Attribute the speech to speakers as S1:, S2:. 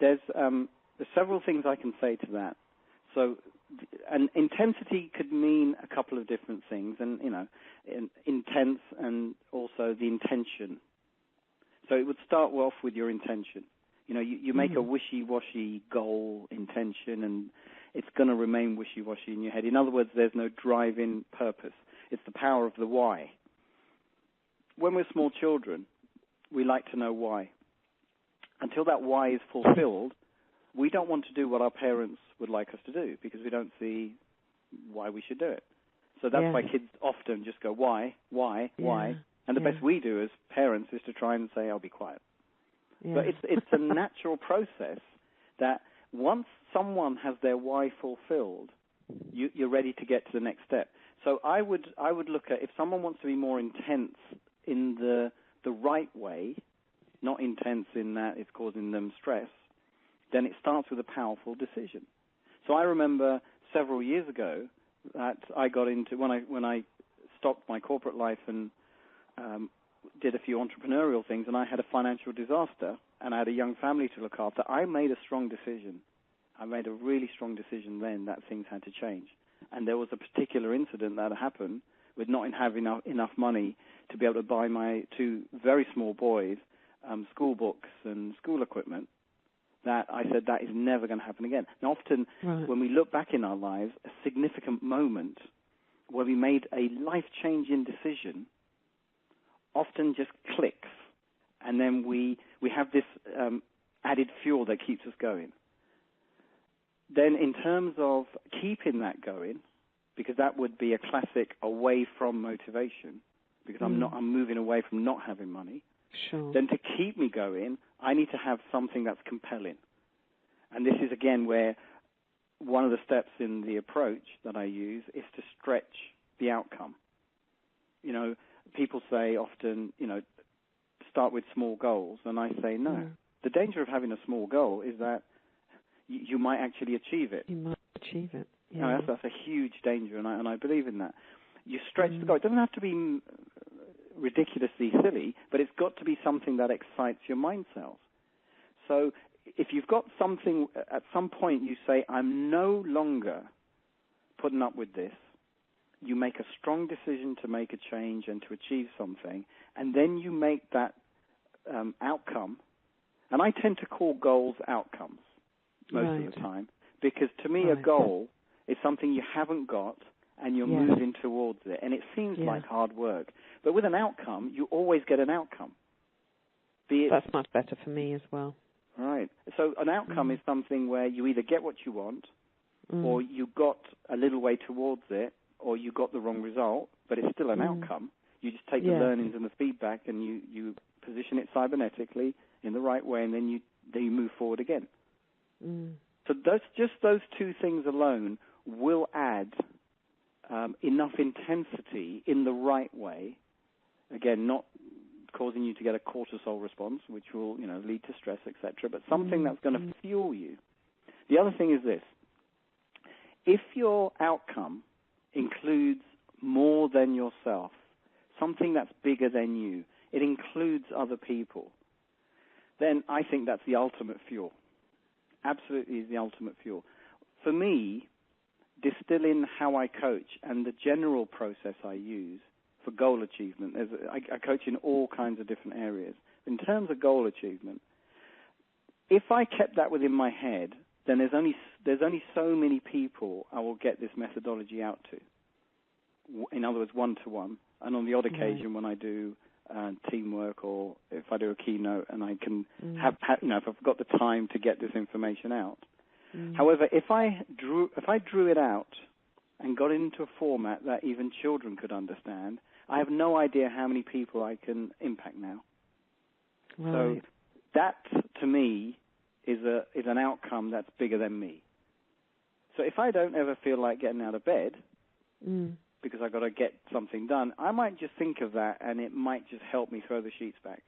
S1: there's several things I can say to that. So, and intensity could mean a couple of different things, and, intense and also the intention. So it would start off with your intention. You make a wishy-washy goal intention, and it's going to remain wishy-washy in your head. In other words, there's no driving purpose. It's the power of the why. When we're small children, we like to know why. Until that why is fulfilled, we don't want to do what our parents would like us to do because we don't see why we should do it. So that's why kids often just go, why? And the best we do as parents is to try and say, I'll be quiet. Yeah. But it's a natural process that once someone has their why fulfilled, you're ready to get to the next step. So I would look at if someone wants to be more intense in the right way, not intense in that it's causing them stress, then it starts with a powerful decision. So I remember several years ago that I got into, when I stopped my corporate life and did a few entrepreneurial things, and I had a financial disaster, and I had a young family to look after, I made a strong decision. I made a really strong decision then that things had to change. And there was a particular incident that happened with not having enough money to be able to buy my two very small boys school books and school equipment, that I said that is never going to happen again. And often when we look back in our lives, a significant moment where we made a life-changing decision often just clicks, and then we have this added fuel that keeps us going. Then in terms of keeping that going, because that would be a classic away from motivation, because I'm moving away from not having money.
S2: Sure.
S1: Then to keep me going, I need to have something that's compelling. And this is, again, where one of the steps in the approach that I use is to stretch the outcome. People say often, start with small goals, and I say no. The danger of having a small goal is that you might actually achieve it.
S2: You might achieve it. Yeah.
S1: That's a huge danger, and I believe in that. You stretch the goal. It doesn't have to be ridiculously silly, but it's got to be something that excites your mind cells. So if you've got something, at some point you say, I'm no longer putting up with this, you make a strong decision to make a change and to achieve something, and then you make that outcome. And I tend to call goals outcomes most of the time, because to me a goal is something you haven't got and you're moving towards it. And it seems like hard work. But with an outcome, you always get an outcome.
S2: That's much better for me as well.
S1: Right. So an outcome is something where you either get what you want, or you got a little way towards it, or you got the wrong result, but it's still an outcome. You just take the learnings and the feedback and you position it cybernetically in the right way, and then you move forward again. So those two things alone will add enough intensity in the right way, again, not causing you to get a cortisol response, which will lead to stress, etc., but something that's going to fuel you. The other thing is this. If your outcome includes more than yourself, something that's bigger than you, it includes other people, then I think that's the ultimate fuel. Absolutely is the ultimate fuel. For me, distilling how I coach and the general process I use for goal achievement, I coach in all kinds of different areas. In terms of goal achievement, if I kept that within my head, then there's only so many people I will get this methodology out to. In other words, one-to-one. And on the odd occasion when I do teamwork, or if I do a keynote and I can have if I've got the time to get this information out. However, if I drew it out and got into a format that even children could understand, I have no idea how many people I can impact now. Right. So that, to me, is an outcome that's bigger than me. So if I don't ever feel like getting out of bed because I've got to get something done, I might just think of that, and it might just help me throw the sheets back.